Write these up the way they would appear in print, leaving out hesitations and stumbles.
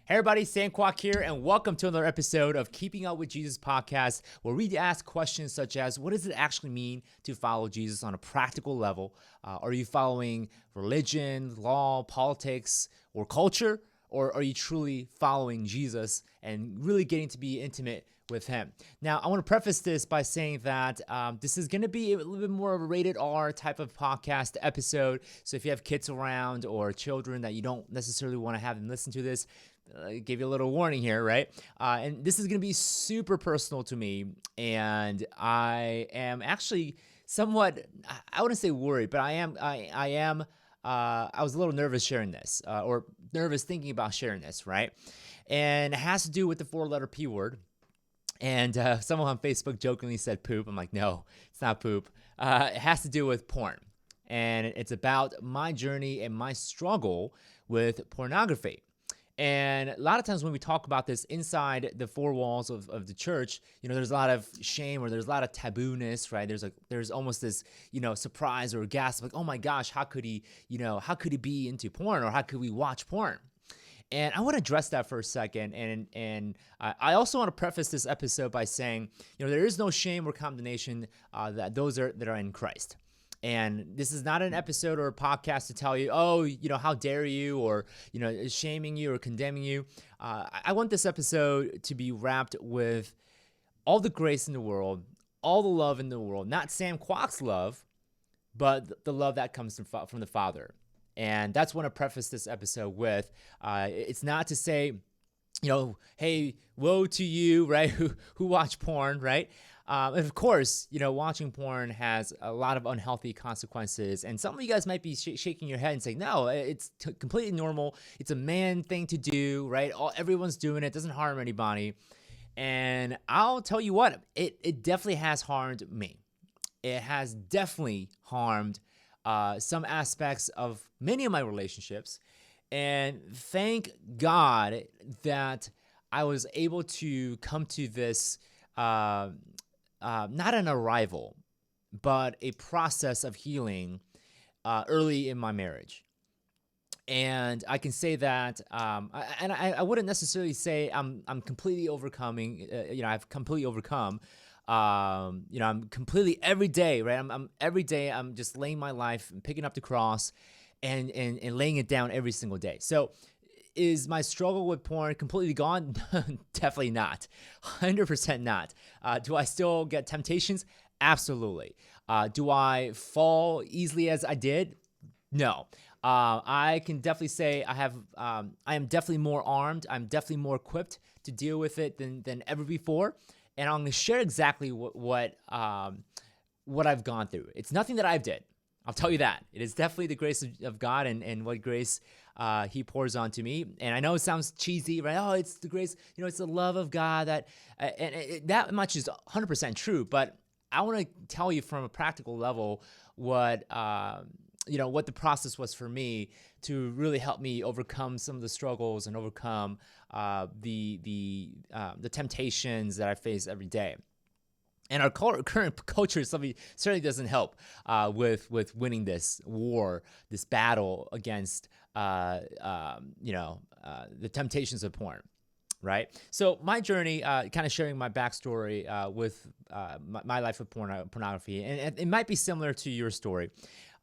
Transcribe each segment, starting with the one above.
Hey everybody, Sam Kwok here, and welcome to another episode of Keeping Up with Jesus podcast, where we ask questions such as, what does it actually mean to follow Jesus on a practical level? Are you following religion, law, politics, or culture? Or are you truly following Jesus and really getting to be intimate with him? Now, I want to preface this by saying that this is going to be a little bit more of a rated R type of podcast episode. So if you have kids around or children that you don't necessarily want to have them listen to this, give you a little warning here, right? And this is going to be super personal to me. And I am actually somewhat, I wouldn't say worried, but I was a little nervous sharing this, or nervous thinking about sharing this, right? And it has to do with the 4-letter P word. And someone on Facebook jokingly said poop. I'm like, no, it's not poop. It has to do with porn. And it's about my journey and my struggle with pornography. And a lot of times when we talk about this inside the four walls of the church, there's a lot of shame or there's a lot of taboo-ness, right? There's almost this, surprise or gasp, like, oh my gosh, how could he be into porn, or how could we watch porn? And I want to address that for a second. And I also want to preface this episode by saying, there is no shame or condemnation that are in Christ. And this is not an episode or a podcast to tell you, oh, how dare you, or, shaming you or condemning you. I want this episode to be wrapped with all the grace in the world, all the love in the world, not Sam Kwok's love, but the love that comes from the Father. And that's what I preface this episode with. It's not to say, hey, woe to you, right, who watch porn, right? And of course, watching porn has a lot of unhealthy consequences. And some of you guys might be shaking your head and saying, no, it's completely normal. It's a man thing to do, right? Everyone's doing it. It doesn't harm anybody. And I'll tell you what, it definitely has harmed me. It has definitely harmed some aspects of many of my relationships. And thank God that I was able to come to this not an arrival, but a process of healing early in my marriage. And I can say that, I wouldn't necessarily say I'm completely overcoming. I've completely overcome. I'm completely every day, right? I'm every day. I'm just laying my life and picking up the cross, and laying it down every single day. So, is my struggle with porn completely gone? Definitely not. 100% not. Do I still get temptations? Absolutely. Do I fall easily as I did? No. I can definitely say I am definitely more armed. I'm definitely more equipped to deal with it than ever before. And I'm going to share exactly what I've gone through. It's nothing that I've did. I'll tell you that. It is definitely the grace of God and what grace he pours onto me. And I know it sounds cheesy, right? Oh, it's the grace, it's the love of God that much is 100% true. But I want to tell you from a practical level what the process was for me to really help me overcome some of the struggles and overcome the temptations that I face every day. And our current culture certainly doesn't help with winning this war, this battle against the temptations of porn, right? So my journey, kind of sharing my backstory with my life with pornography, and it might be similar to your story.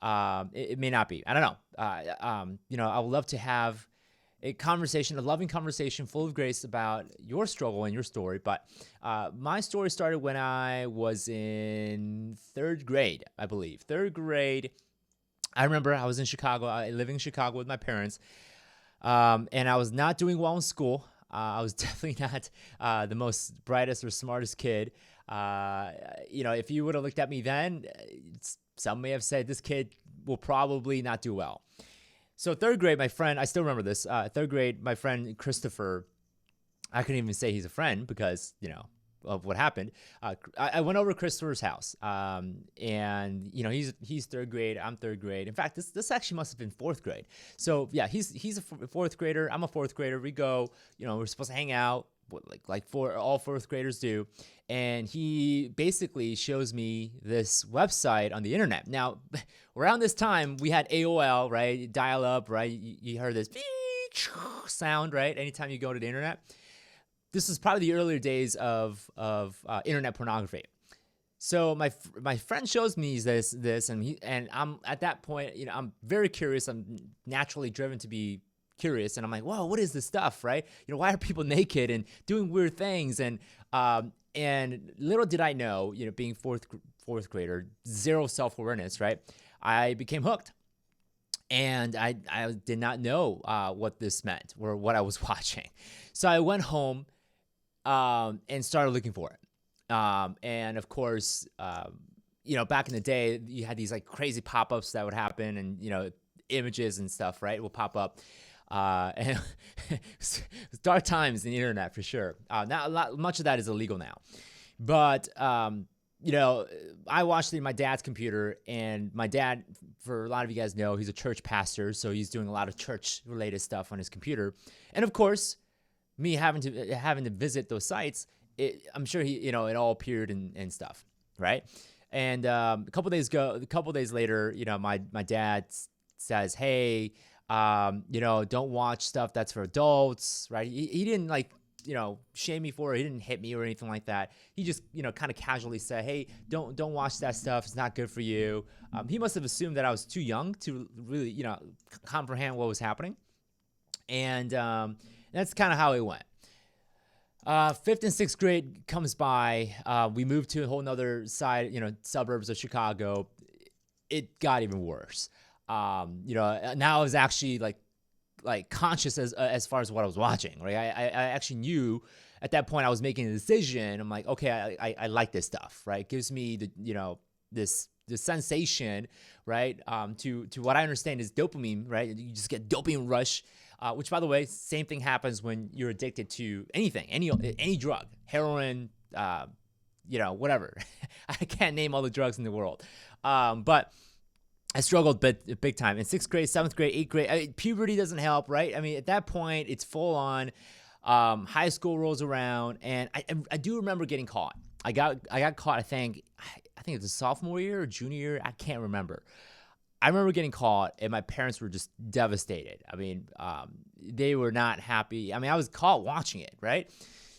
It may not be. I don't know. I would love to have a loving conversation full of grace about your struggle and your story. But my story started when I was in third grade, I believe. Third grade. I remember I was in Chicago, living in Chicago with my parents, and I was not doing well in school. I was definitely not the most brightest or smartest kid. If you would have looked at me then, some may have said this kid will probably not do well. So third grade, my friend, I still remember this, third grade, my friend Christopher, I couldn't even say he's a friend because, of what happened. I went over to Christopher's house, and he's third grade, I'm third grade. In fact, this actually must have been fourth grade. So yeah, he's a fourth grader, I'm a fourth grader. We go, we're supposed to hang out, like all fourth graders do. And he basically shows me this website on the internet. Now, around this time, we had AOL, right? Dial up, right? You heard this beep, sound, right? Anytime you go to the internet. This is probably the earlier days of internet pornography. So my friend shows me this, and I'm at that point, I'm very curious. I'm naturally driven to be curious, and I'm like, whoa, what is this stuff, right? Why are people naked and doing weird things? And little did I know, being fourth grader, zero self-awareness, right? I became hooked, and I did not know what this meant or what I was watching. So I went home and started looking for it. And of course, back in the day, you had these like crazy pop-ups that would happen, and images and stuff, right, will pop up. And it's dark times in the internet for sure. Much of that is illegal now, but I watched it in my dad's computer, and my dad, for a lot of you guys know, he's a church pastor, so he's doing a lot of church-related stuff on his computer, and of course, me having to visit those sites. I'm sure it all appeared and stuff, right? And a couple days later, my dad says, "Hey, don't watch stuff that's for adults," right? He didn't shame me for it. He didn't hit me or anything like that. He just kind of casually said, "Hey, don't watch that stuff. It's not good for you." He must have assumed that I was too young to really comprehend what was happening, and that's kind of how it went. Fifth and sixth grade comes by. We moved to a whole nother side, suburbs of Chicago. It got even worse. Now I was actually like conscious as far as what I was watching, right? I actually knew at that point I was making a decision. I'm like, okay, I like this stuff, right? It gives me this sensation, right? To what I understand is dopamine, right? You just get dopamine rush. Which, by the way, same thing happens when you're addicted to anything, any drug, heroin, whatever. I can't name all the drugs in the world, but I struggled big time in sixth grade, seventh grade, eighth grade. Puberty doesn't help, right? I mean, at that point, it's full on. High school rolls around, and I do remember getting caught. I got caught. I think it was a sophomore year or junior year. I can't remember. I remember getting caught, and my parents were just devastated. I mean, they were not happy. I mean, I was caught watching it, right?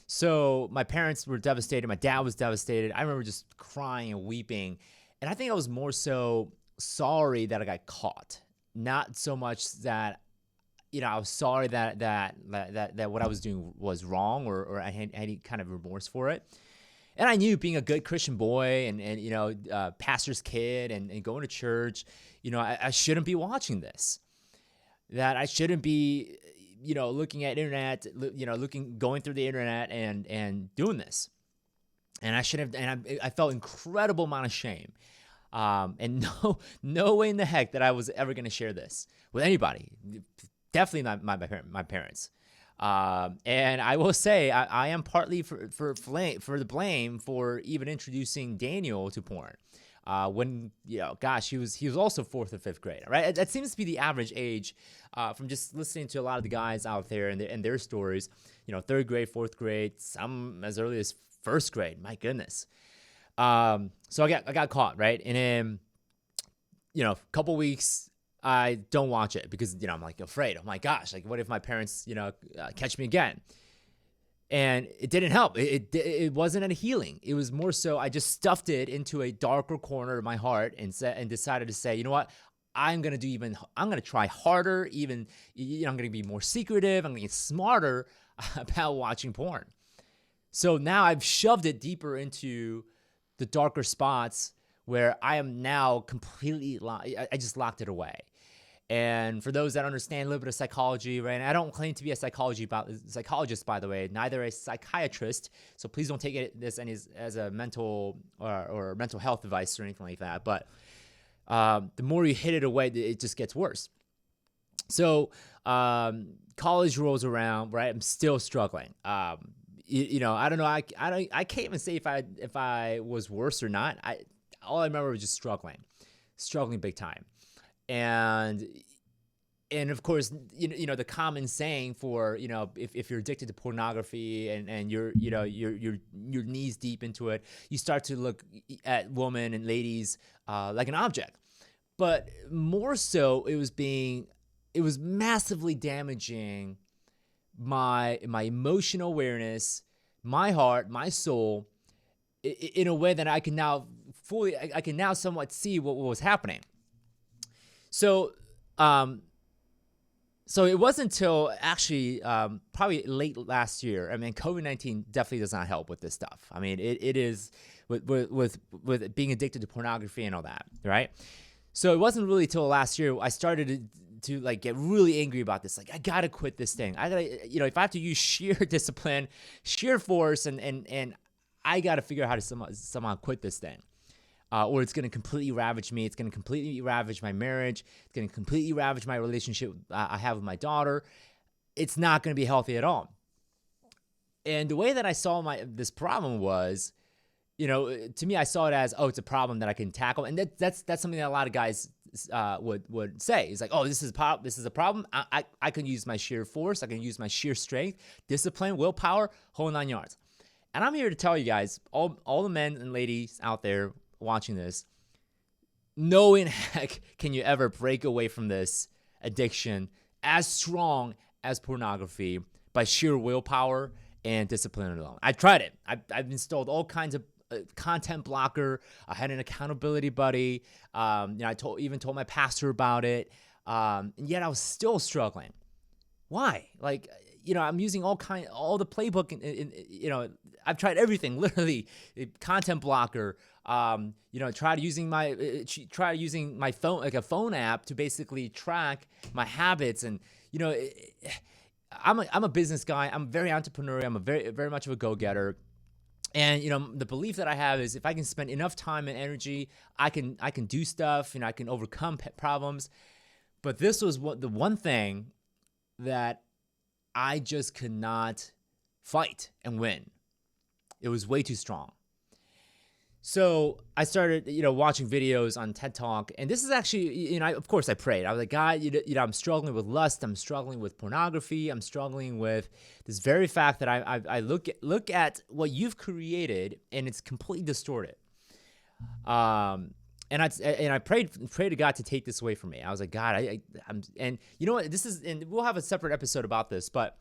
So my parents were devastated. My dad was devastated. I remember just crying and weeping. And I think I was more so sorry that I got caught, not so much that, I was sorry that what I was doing was wrong, or I had any kind of remorse for it. And I knew, being a good Christian boy and pastor's kid and going to church, I shouldn't be watching this. That I shouldn't be, looking at internet, going through the internet and doing this. And I should have, and I felt incredible amount of shame. And no way in the heck that I was ever going to share this with anybody. Definitely not my parents. And I will say I am partly for the blame for even introducing Daniel to porn. When he was also fourth or fifth grade, right? That seems to be the average age, from just listening to a lot of the guys out there and their stories. Third grade, fourth grade, some as early as first grade. My goodness. So I got caught, right? And then, a couple weeks, I don't watch it because, I'm like afraid. Oh my gosh, like what if my parents, catch me again? And it didn't help. It wasn't any healing. It was more so I just stuffed it into a darker corner of my heart and decided to say, you know what? I'm going to try harder. Even, I'm going to be more secretive. I'm going to get smarter about watching porn. So now I've shoved it deeper into the darker spots where I am now completely, I just locked it away. And for those that understand a little bit of psychology, right? And I don't claim to be a psychologist, by the way, neither a psychiatrist. So please don't take this as a mental or mental health advice or anything like that. But the more you hit it away, it just gets worse. So college rolls around, right? I'm still struggling. I don't know. I can't even say if I was worse or not. All I remember was just struggling big time. And of course, the common saying for, if you're addicted to pornography and you're knees deep into it, you start to look at women and ladies like an object. But more so, it was being it was massively damaging my emotional awareness, my heart, my soul, in a way that I can now I can now somewhat see what was happening. So, so it wasn't until actually probably late last year. I mean, COVID-19 definitely does not help with this stuff. I mean, it is with being addicted to pornography and all that, right? So it wasn't really till last year I started to like get really angry about this. Like, I gotta quit this thing. I gotta, if I have to use sheer discipline, sheer force, and I gotta figure out how to somehow quit this thing. Or it's going to completely ravage me. It's going to completely ravage my marriage. It's going to completely ravage my relationship I have with my daughter. It's not going to be healthy at all. And the way that I saw this problem was, to me, I saw it as, oh, it's a problem that I can tackle. And that's something that a lot of guys would say. It's like, oh, this is a problem. I can use my sheer force. I can use my sheer strength, discipline, willpower, whole 9 yards. And I'm here to tell you guys, all the men and ladies out there watching this, no in heck can you ever break away from this addiction as strong as pornography by sheer willpower and discipline alone. I tried it. I've installed all kinds of content blocker. I had an accountability buddy. I even told my pastor about it, and yet I was still struggling. Why? Like, I'm using all the playbook, and I've tried everything, literally, content blocker. Tried using my phone, like a phone app, to basically track my habits. And I'm a business guy. I'm very entrepreneurial. I'm a very, very much of a go-getter. And the belief that I have is if I can spend enough time and energy, I can do stuff. I can overcome problems. But this was the one thing that I just could not fight and win. It was way too strong. So I started, watching videos on TED Talk, and this is actually, of course I prayed. I was like, God, I'm struggling with lust. I'm struggling with pornography. I'm struggling with this very fact that I look at what you've created, and it's completely distorted. And I prayed to God to take this away from me. I was like, God, I'm, and you know what? And we'll have a separate episode about this, but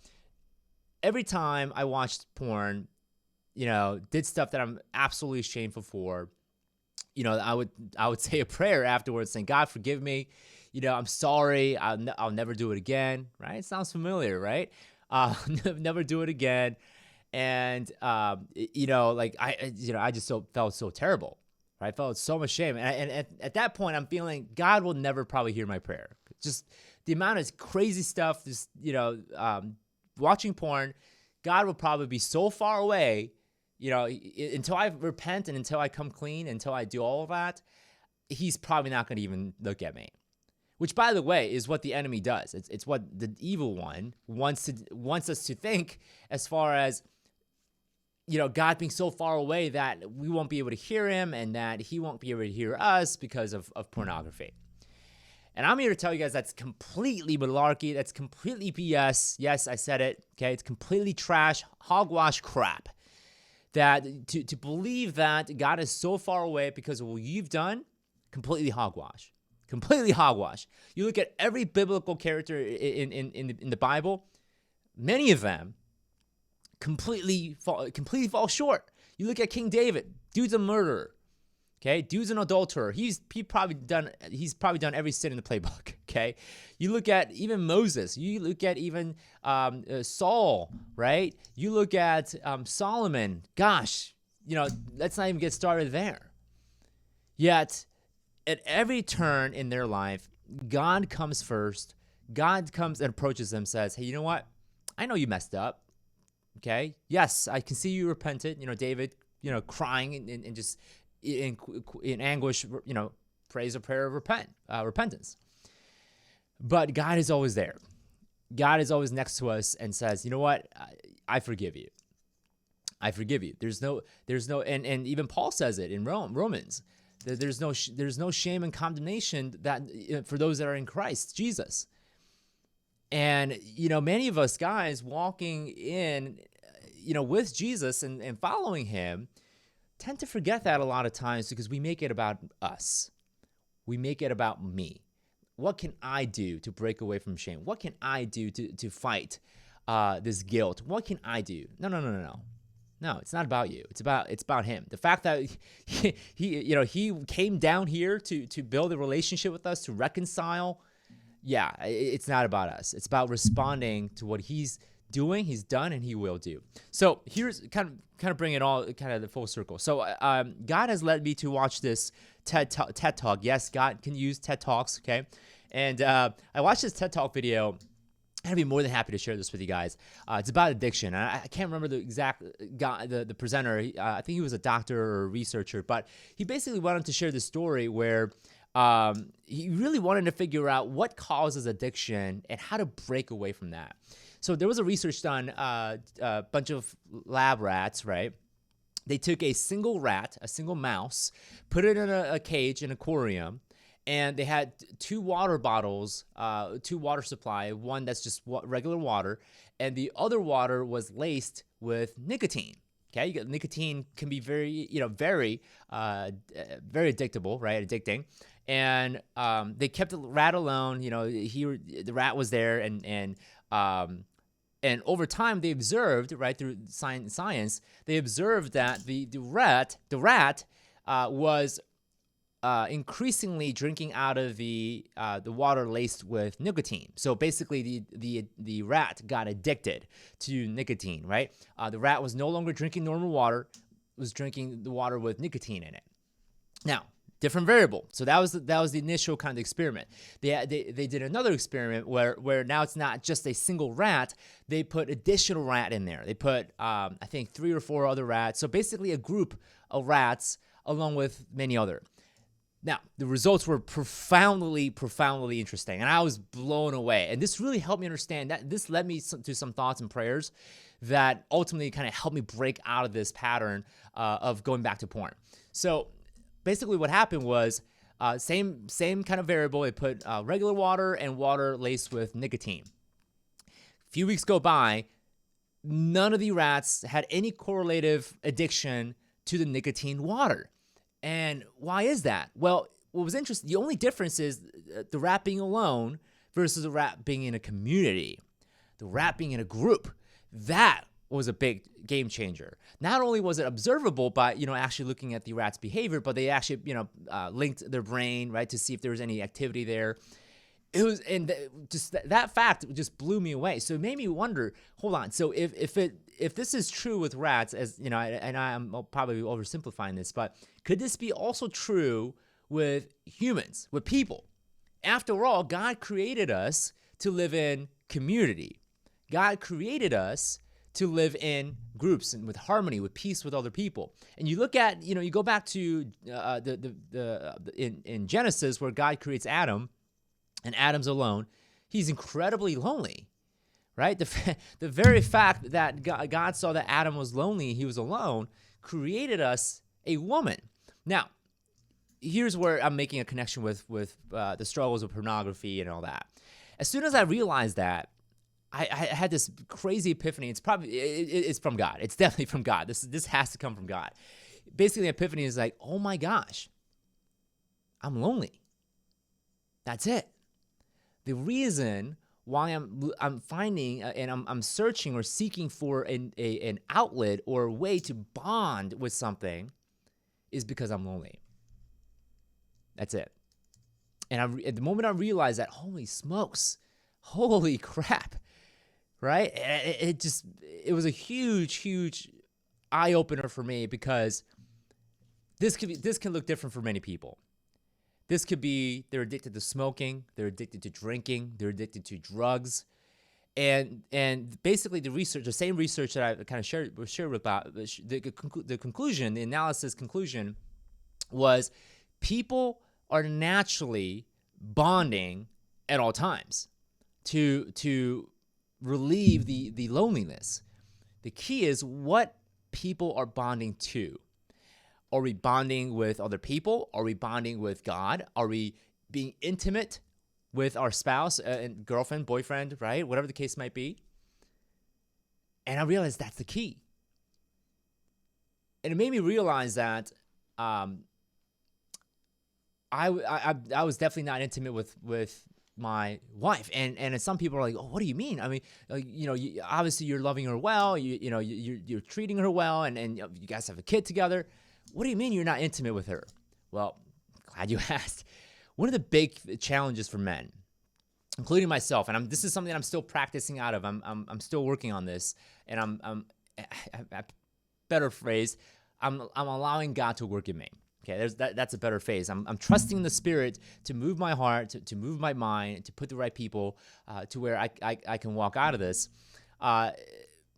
every time I watched porn, did stuff that I'm absolutely shameful for, I would say a prayer afterwards saying, God, forgive me. I'm sorry. I'll never do it again. Right? It sounds familiar, right? Never do it again. And, I just felt so terrible. Right? I felt so much shame. And at that point, I'm feeling God will never probably hear my prayer. Just the amount of crazy stuff, just, watching porn, God will probably be so far away, until I repent and until I come clean, until I do all of that, he's probably not going to even look at me. Which, by the way, is what the enemy does. It's what the evil one wants us to think, as far as, God being so far away that we won't be able to hear him and that he won't be able to hear us because of pornography. And I'm here to tell you guys that's completely malarkey. That's completely BS. Yes, I said it. Okay, it's completely trash, hogwash crap. That to believe that God is so far away because of what you've done, completely hogwash. Completely hogwash. You look at every biblical character in the Bible, many of them completely fall short. You look at King David, dude's a murderer. Okay, dude's an adulterer. He's probably done every sin in the playbook. Okay, you look at even Moses. You look at even Saul, right? You look at Solomon. Gosh, let's not even get started there. Yet, at every turn in their life, God comes first. God comes and approaches them, says, "Hey, you know what? I know you messed up. Okay, yes, I can see you repented." David, crying and just in anguish, prays a prayer of repentance. But God is always there. God is always next to us and says, "You know what? I forgive you. I forgive you." There's no, and even Paul says it in Romans. There's no shame and condemnation that for those that are in Christ Jesus. And many of us guys walking in, with Jesus and following him, tend to forget that a lot of times because we make it about us. We make it about me. what can I do to break away from shame? What can I do to fight this guilt? What can I do? No. No, it's not about you. It's about him. The fact that he came down here to build a relationship with us, to reconcile. Yeah, it's not about us. It's about responding to what he's doing, he's done, and he will do. So here's kind of bring it all kind of the full circle. So God has led me to watch this TED Talk. Yes, God can use TED Talks, okay? And I watched this TED Talk video. I'd be more than happy to share this with you guys. It's about addiction. I can't remember the exact guy, the presenter. I think he was a doctor or a researcher, but he basically wanted to share this story where he really wanted to figure out what causes addiction and how to break away from that. So there was a research done, a bunch of lab rats, right? They took a single rat, a single mouse, put it in a cage, an aquarium, and they had two water bottles, two water supply, one that's just regular water, and the other water was laced with nicotine. Okay, nicotine can be very addictable, right? Addicting. And they kept the rat alone. The rat was there, and over time they observed, right, through science, they observed that the rat was increasingly drinking out of the water laced with nicotine. So basically, the rat got addicted to nicotine, right? The rat was no longer drinking normal water, was drinking the water with nicotine in it. Now, different variable. So that was the initial kind of experiment. They did another experiment where now it's not just a single rat. They put additional rat in there. They put I think 3 or 4 other rats. So basically a group of rats along with many other. Now, the results were profoundly interesting, and I was blown away. And this really helped me understand that. This led me to some thoughts and prayers that ultimately kind of helped me break out of this pattern of going back to porn. So basically what happened was same kind of variable. They put regular water and water laced with nicotine. A few weeks go by, none of the rats had any correlative addiction to the nicotine water. And why is that? Well, what was interesting, the only difference is the rat being alone versus the rat being in a community. The rat being in a group. That was a big game changer. Not only was it observable by, actually looking at the rat's behavior, but they actually, linked their brain, right, to see if there was any activity there. It was, and just that fact just blew me away. So it made me wonder, hold on. So if this is true with rats, as and I'm probably oversimplifying this, but could this be also true with humans, with people? After all, God created us to live in community. God created us to live in groups and with harmony, with peace with other people. And you look at, you go back to in Genesis where God creates Adam, and Adam's alone. He's incredibly lonely, right? The very fact that God saw that Adam was lonely, he was alone, created us a woman. Now, here's where I'm making a connection with the struggles of pornography and all that. As soon as I realized that, I had this crazy epiphany. It's from God. It's definitely from God. This has to come from God. Basically, the epiphany is like, oh my gosh, I'm lonely. That's it. The reason why I'm finding and I'm searching or seeking for an outlet or a way to bond with something is because I'm lonely. That's it. And at the moment I realized that, holy smokes, holy crap, right? It was a huge eye opener for me, because this can look different for many people. This could be they're addicted to smoking, they're addicted to drinking, they're addicted to drugs, and basically the same research that I kind of shared about the conclusion, the analysis conclusion was people are naturally bonding at all times to relieve the loneliness. The key is what people are bonding to. Are we bonding with other people? Are we bonding with God? Are we being intimate with our spouse and girlfriend, boyfriend, right? Whatever the case might be. And I realized that's the key. And it made me realize that I I was definitely not intimate with my wife, and some people are like, oh, what do you mean? I mean, obviously you're loving her well, you're treating her well, and you guys have a kid together. What do you mean you're not intimate with her? Well, glad you asked. One of the big challenges for men, including myself, and this is something I'm still practicing out of. I'm still working on this, and I'm better phrase, I'm allowing God to work in me. Okay, that's a better phrase. I'm trusting the Spirit to move my heart, to move my mind, to put the right people to where I can walk out of this.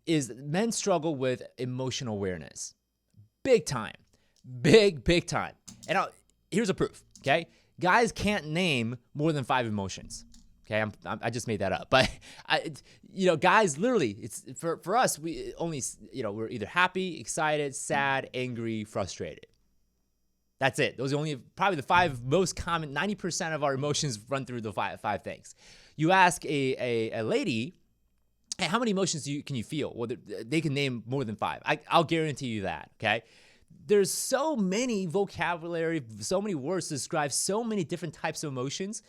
Is men struggle with emotional awareness, big time, big time. And here's a proof. Okay, guys can't name more than 5 emotions. Okay, I just made that up, but guys, literally, it's for us. We only, we're either happy, excited, sad, angry, frustrated. That's it. Those are only probably the 5 most common. 90% of our emotions run through the five things. You ask a lady, hey, how many emotions can you feel? Well, they can name more than 5. I'll guarantee you that. Okay. There's so many vocabulary, so many words to describe so many different types of emotions.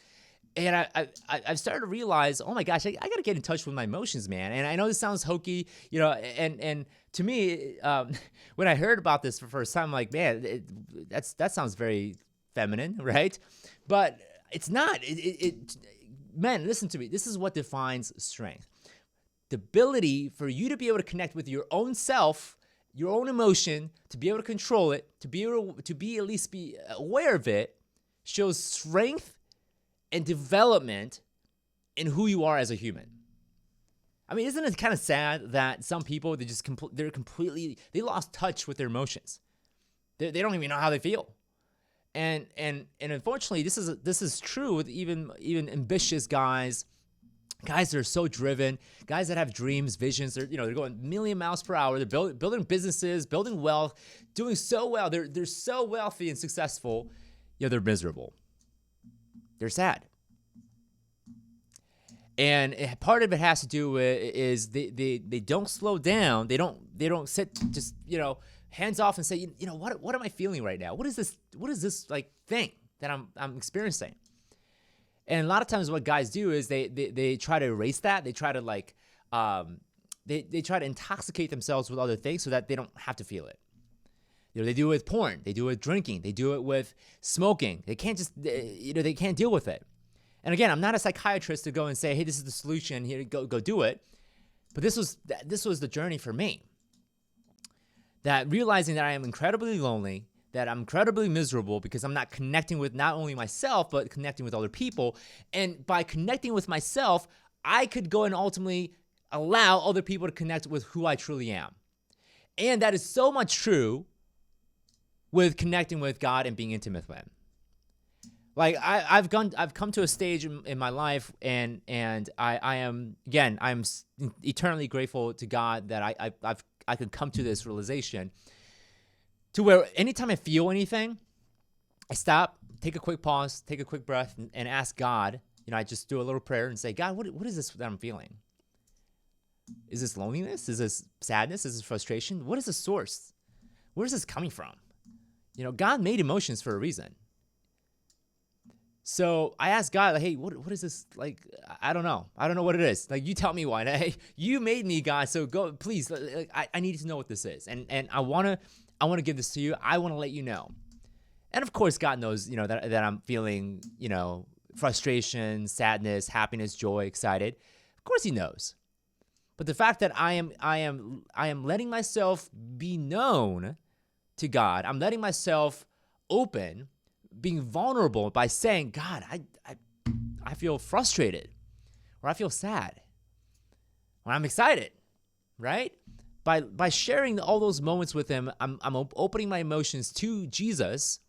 And I've started to realize, oh my gosh, I got to get in touch with my emotions, man. And I know this sounds hokey, and to me, when I heard about this for the first time, I'm like, man, that sounds very feminine, right? But it's not. Men, listen to me. This is what defines strength. The ability for you to be able to connect with your own self, your own emotion, to be able to control it, to be at least be aware of it, shows strength and development in who you are as a human. I mean, isn't it kind of sad that some people, they lost touch with their emotions. They don't even know how they feel. And unfortunately, this is true with even ambitious guys that are so driven, guys that have dreams, visions. They're going a million miles per hour. They're building businesses, building wealth, doing so well. They're so wealthy and successful. They're miserable. They're sad. And part of it has to do with is they don't slow down. They don't sit just hands off and say, what am I feeling right now? What is this like thing that I'm experiencing? And a lot of times what guys do is they try to erase that. They try to they try to intoxicate themselves with other things so that they don't have to feel it. They do it with porn. They do it with drinking. They do it with smoking. They can't just, they can't deal with it. And again, I'm not a psychiatrist to go and say, hey, this is the solution. Here, go do it. But this was the journey for me. That realizing that I am incredibly lonely, that I'm incredibly miserable because I'm not connecting with not only myself, but connecting with other people. And by connecting with myself, I could go and ultimately allow other people to connect with who I truly am. And that is so much true with connecting with God and being intimate with Him. Like I've come to a stage in my life, and I'm eternally grateful to God that I could come to this realization, to where anytime I feel anything, I stop, take a quick pause, take a quick breath, and ask God. I just do a little prayer and say, God, what is this that I'm feeling? Is this loneliness? Is this sadness? Is this frustration? What is the source? Where is this coming from? God made emotions for a reason. So I asked God, like, hey, what is this? Like, I don't know. I don't know what it is. Like, you tell me why. Hey, you made me, God. So go, please. I need to know what this is. And I want to give this to you. I want to let you know. And of course, God knows, that I'm feeling, frustration, sadness, happiness, joy, excited. Of course He knows. But the fact that I am letting myself be known to God, I'm letting myself open, being vulnerable by saying, God, I feel frustrated, or I feel sad, or I'm excited, right? By sharing all those moments with Him, I'm opening my emotions to Jesus.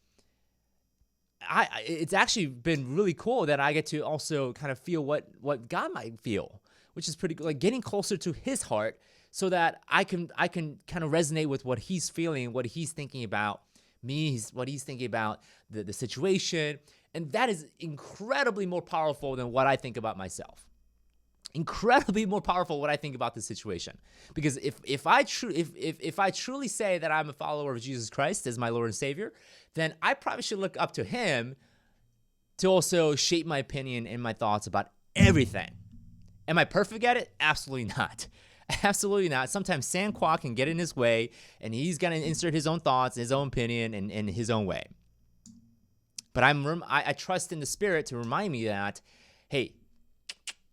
It's actually been really cool that I get to also kind of feel what God might feel, which is pretty good, like getting closer to His heart, so that I can kind of resonate with what He's feeling, what He's thinking about me, what He's thinking about the situation. And that is incredibly more powerful than what I think about myself. Incredibly more powerful what I think about the situation. Because if I truly say that I'm a follower of Jesus Christ as my Lord and Savior, then I probably should look up to Him to also shape my opinion and my thoughts about everything. Am I perfect at it? Absolutely not. Absolutely not. Sometimes Sandquak can get in his way, and he's going to insert his own thoughts, his own opinion, and his own way. But I trust in the Spirit to remind me that, hey,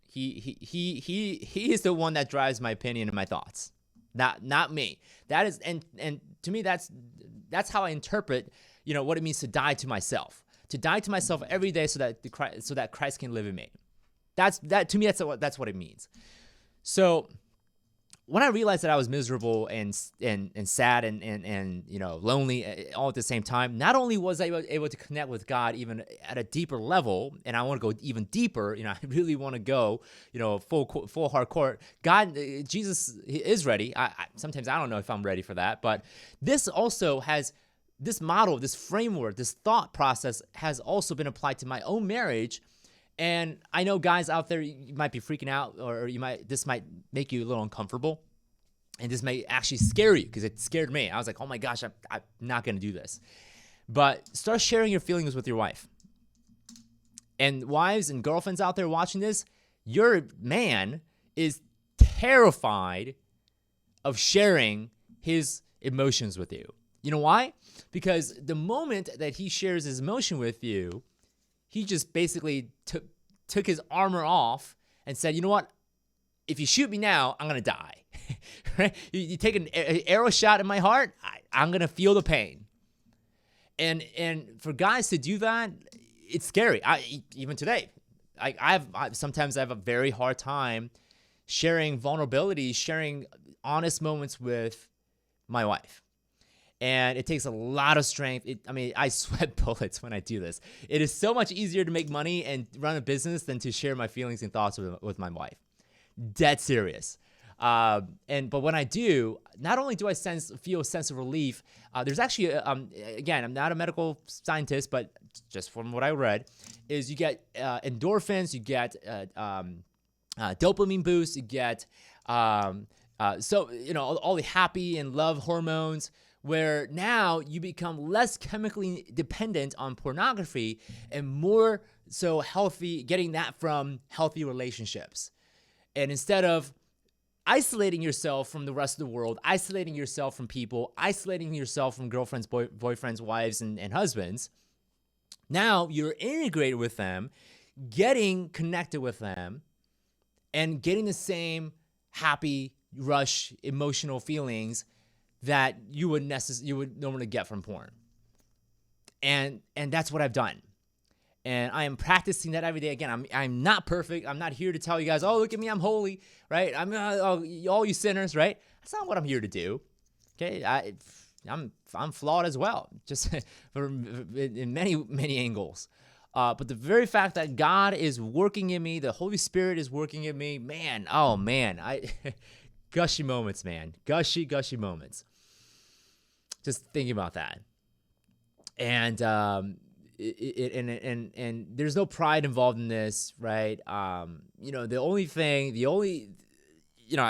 he is the one that drives my opinion and my thoughts, not me. That is, and to me, that's how I interpret, what it means to die to myself. To die to myself every day so that Christ can live in me. To me, that's what it means. So when I realized that I was miserable and sad and lonely all at the same time, not only was I able to connect with God even at a deeper level, and I want to go even deeper, I really want to go, full hardcore. God, Jesus is ready. Sometimes I don't know if I'm ready for that, but this also has this model, this framework, this thought process has also been applied to my own marriage. And I know guys out there, you might be freaking out, or this might make you a little uncomfortable, and this may actually scare you, because it scared me. I was like, oh my gosh, I'm not going to do this. But start sharing your feelings with your wife. And wives and girlfriends out there watching this, your man is terrified of sharing his emotions with you. You know why? Because the moment that he shares his emotion with you, he just basically took his armor off and said, you know what? If you shoot me now, I'm going to die. Right? You take an arrow shot in my heart, I'm going to feel the pain. And for guys to do that, it's scary. Even today, sometimes I have a very hard time sharing vulnerability, sharing honest moments with my wife. And it takes a lot of strength. I sweat bullets when I do this. It is so much easier to make money and run a business than to share my feelings and thoughts with my wife. Dead serious. But when I do, not only do I feel a sense of relief, there's actually, again, I'm not a medical scientist, but just from what I read, is you get endorphins, you get dopamine boosts, you get all the happy and love hormones, where now you become less chemically dependent on pornography and more so healthy, getting that from healthy relationships. And instead of isolating yourself from the rest of the world, isolating yourself from people, isolating yourself from girlfriends, boyfriends, wives, and husbands, now you're integrated with them, getting connected with them, and getting the same happy, rush, emotional feelings that you would normally get from porn. And that's what I've done. And I am practicing that every day. Again, I'm not perfect. I'm not here to tell you guys, oh, look at me, I'm holy, right? I'm all you sinners, right? That's not what I'm here to do. Okay, I'm flawed as well, just in many angles. But the very fact that God is working in me, the Holy Spirit is working in me, man, gushy moments, man, gushy moments. Just thinking about that, and and there's no pride involved in this, right? I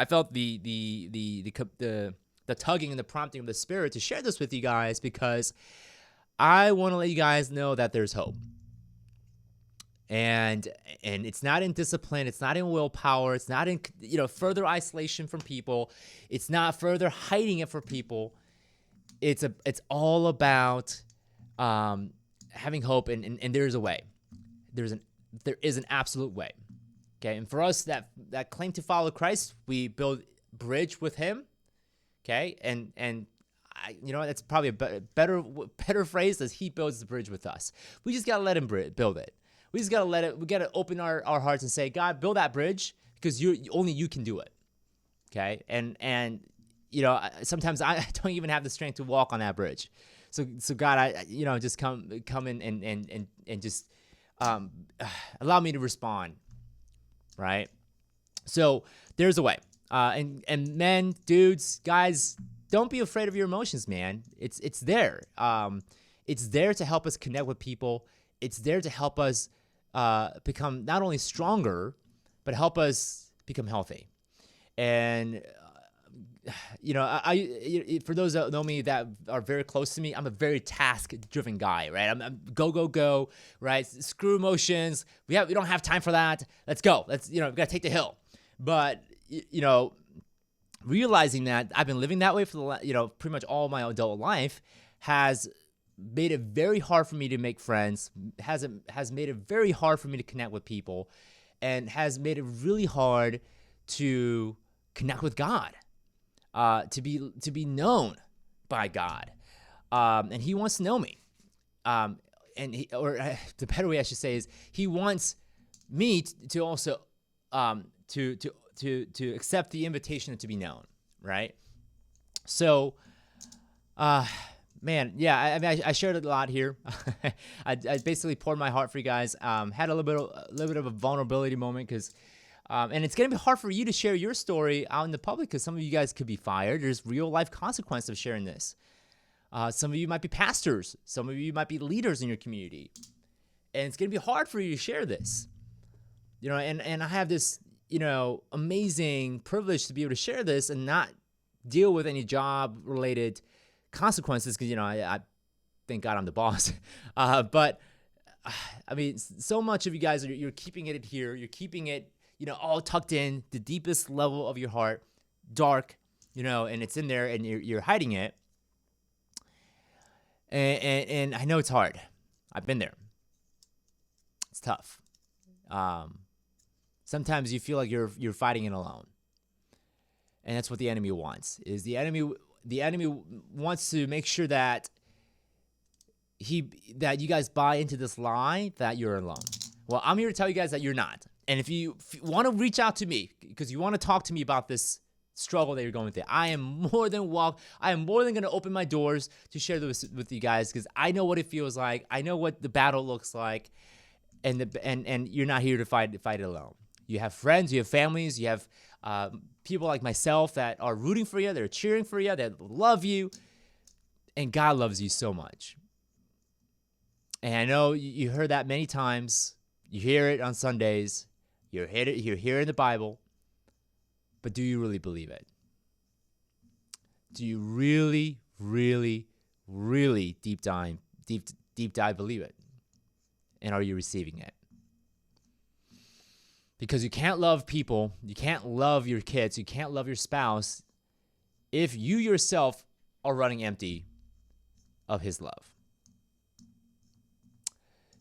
felt the tugging and the prompting of the Spirit to share this with you guys, because I want to let you guys know that there's hope. And it's not in discipline, it's not in willpower, it's not in further isolation from people, it's not further hiding it from people. It's all about having hope, and there's a way. There is an absolute way. Okay, and for us that claim to follow Christ, we build bridge with Him. Okay, and that's probably a better phrase, as He builds the bridge with us. We just gotta let Him build it. We just gotta we gotta open our hearts and say, God, build that bridge, because only you can do it. Okay, and sometimes I don't even have the strength to walk on that bridge. So God, just come in and just allow me to respond, right? So there's a way. And men, dudes, guys, don't be afraid of your emotions, man. It's there. It's there to help us connect with people. It's there to help us become not only stronger, but help us become healthy. And for those that know me that are very close to me, I'm a very task-driven guy, right? I'm go, go, go, right? Screw emotions. We don't have time for that. Let's go. We got to take the hill. But, realizing that I've been living that way for pretty much all my adult life has made it very hard for me to make friends, has made it very hard for me to connect with people, and has made it really hard to connect with God, to be known by God, and He wants to know me, the better way I should say is He wants me to also to accept the invitation to be known, right? So, man, yeah, I shared a lot here. I basically poured my heart for you guys. Had a little bit of a vulnerability moment because, and it's gonna be hard for you to share your story out in the public because some of you guys could be fired. There's real life consequence of sharing this. Some of you might be pastors. Some of you might be leaders in your community, and it's gonna be hard for you to share this. And I have this amazing privilege to be able to share this and not deal with any job related consequences because I thank God I'm the boss. But I mean, so much of you guys you're keeping it here. You're keeping it all tucked in the deepest level of your heart, dark, and it's in there, and you're hiding it. And I know it's hard. I've been there. It's tough. Sometimes you feel like you're fighting it alone, and that's what the enemy wants. The enemy wants to make sure that you guys buy into this lie that you're alone. Well, I'm here to tell you guys that you're not. And if you want to reach out to me because you want to talk to me about this struggle that you're going through, I am more than going to open my doors to share this with you guys because I know what it feels like. I know what the battle looks like, and you're not here to fight it alone. You have friends, you have families, you have people like myself that are rooting for you, that are cheering for you, that love you, and God loves you so much. And I know you heard that many times. You hear it on Sundays. You hear it in the Bible. But do you really believe it? Do you really, really, really deep dive believe it? And are you receiving it? Because you can't love people, you can't love your kids, you can't love your spouse if you yourself are running empty of His love.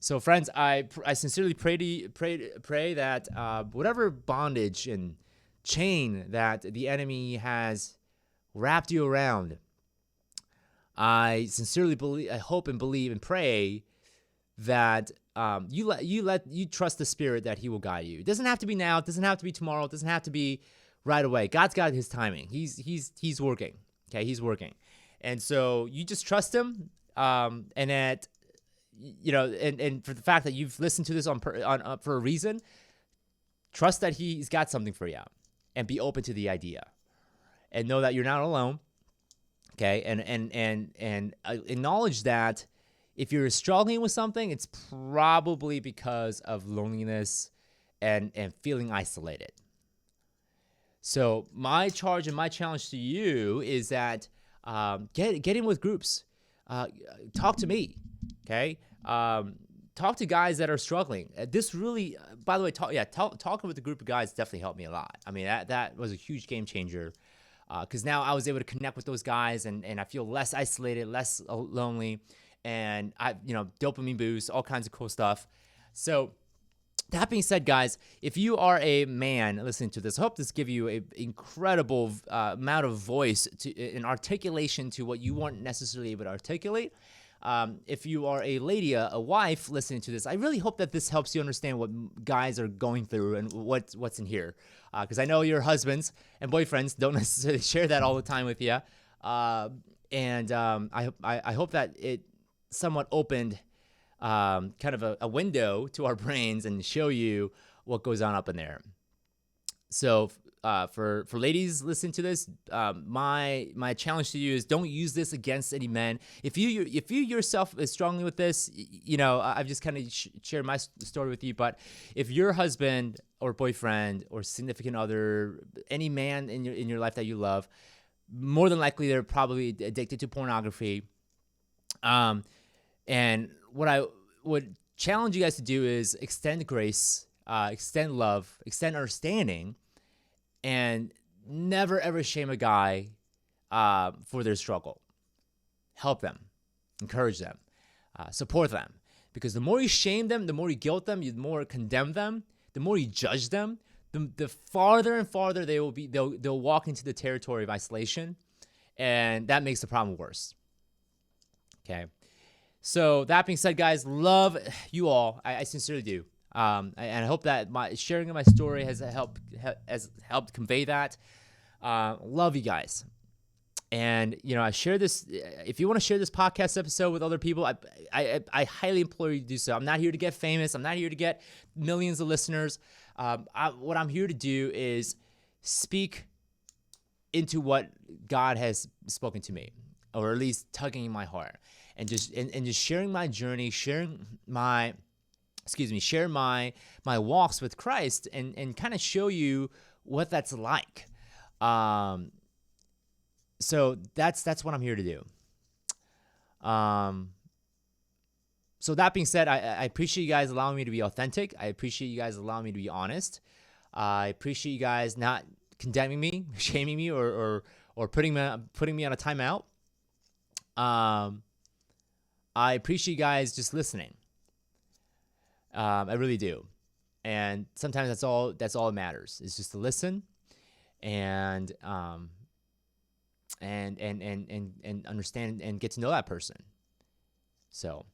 So, friends, I sincerely pray that whatever bondage and chain that the enemy has wrapped you around, I sincerely believe, I hope and believe and pray that you trust the Spirit that He will guide you. It doesn't have to be now. It doesn't have to be tomorrow. It doesn't have to be right away. God's got His timing. He's working. Okay, He's working, and so you just trust Him. And that and for the fact that you've listened to this for a reason, trust that He's got something for you, and be open to the idea, and know that you're not alone. Okay, and acknowledge that. If you're struggling with something, it's probably because of loneliness and feeling isolated. So my charge and my challenge to you is that get in with groups. Talk to me, okay? Talk to guys that are struggling. This really, by the way, talking with a group of guys definitely helped me a lot. I mean, that was a huge game changer because now I was able to connect with those guys and I feel less isolated, less lonely. And dopamine boost, all kinds of cool stuff. So that being said, guys, if you are a man listening to this, I hope this gives you an incredible amount of voice and articulation to what you weren't necessarily able to articulate. If you are a lady, a wife listening to this, I really hope that this helps you understand what guys are going through and what's in here. Because I know your husbands and boyfriends don't necessarily share that all the time with you. I hope that it somewhat opened kind of a window to our brains and show you what goes on up in there. So for ladies listening to this, my challenge to you is don't use this against any men. If you yourself is struggling with this, I've just kind of shared my story with you. But if your husband or boyfriend or significant other, any man in your life that you love, more than likely they're probably addicted to pornography. And what I would challenge you guys to do is extend grace, extend love, extend understanding, and never ever shame a guy for their struggle. Help them, encourage them, support them. Because the more you shame them, the more you guilt them, the more you condemn them, the more you judge them, the farther and farther they will be. They'll walk into the territory of isolation, and that makes the problem worse. Okay. So that being said, guys, love you all. I sincerely do. And I hope that my sharing of my story has helped convey that. Love you guys. And, I share this. If you want to share this podcast episode with other people, I highly implore you to do so. I'm not here to get famous. I'm not here to get millions of listeners. What I'm here to do is speak into what God has spoken to me, or at least tugging in my heart, and just sharing my journey, sharing my walks with Christ, and kind of show you what that's like. So that's what I'm here to do. So that being said, I appreciate you guys allowing me to be authentic. I appreciate you guys allowing me to be honest. I appreciate you guys not condemning me, shaming me, or putting me on a timeout. I appreciate you guys just listening. I really do. And sometimes that's all that matters, is just to listen and understand and get to know that person. So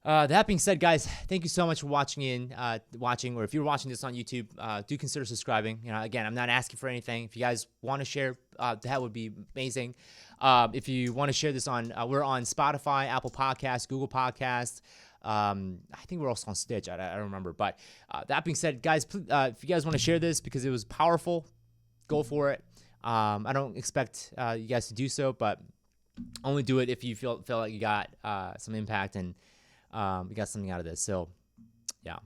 that being said, guys, thank you so much for watching, or if you're watching this on YouTube, do consider subscribing. Again, I'm not asking for anything. If you guys want to share, that would be amazing. If you want to share this we're on Spotify, Apple Podcasts, Google Podcasts. I think we're also on Stitch. I don't remember. But that being said, guys, please, if you guys want to share this because it was powerful, go for it. I don't expect you guys to do so, but only do it if you feel like you got some impact and you got something out of this. So, yeah.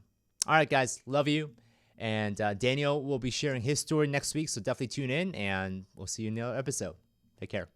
All right, guys. Love you. And Daniel will be sharing his story next week, so definitely tune in, and we'll see you in the other episode. Take care.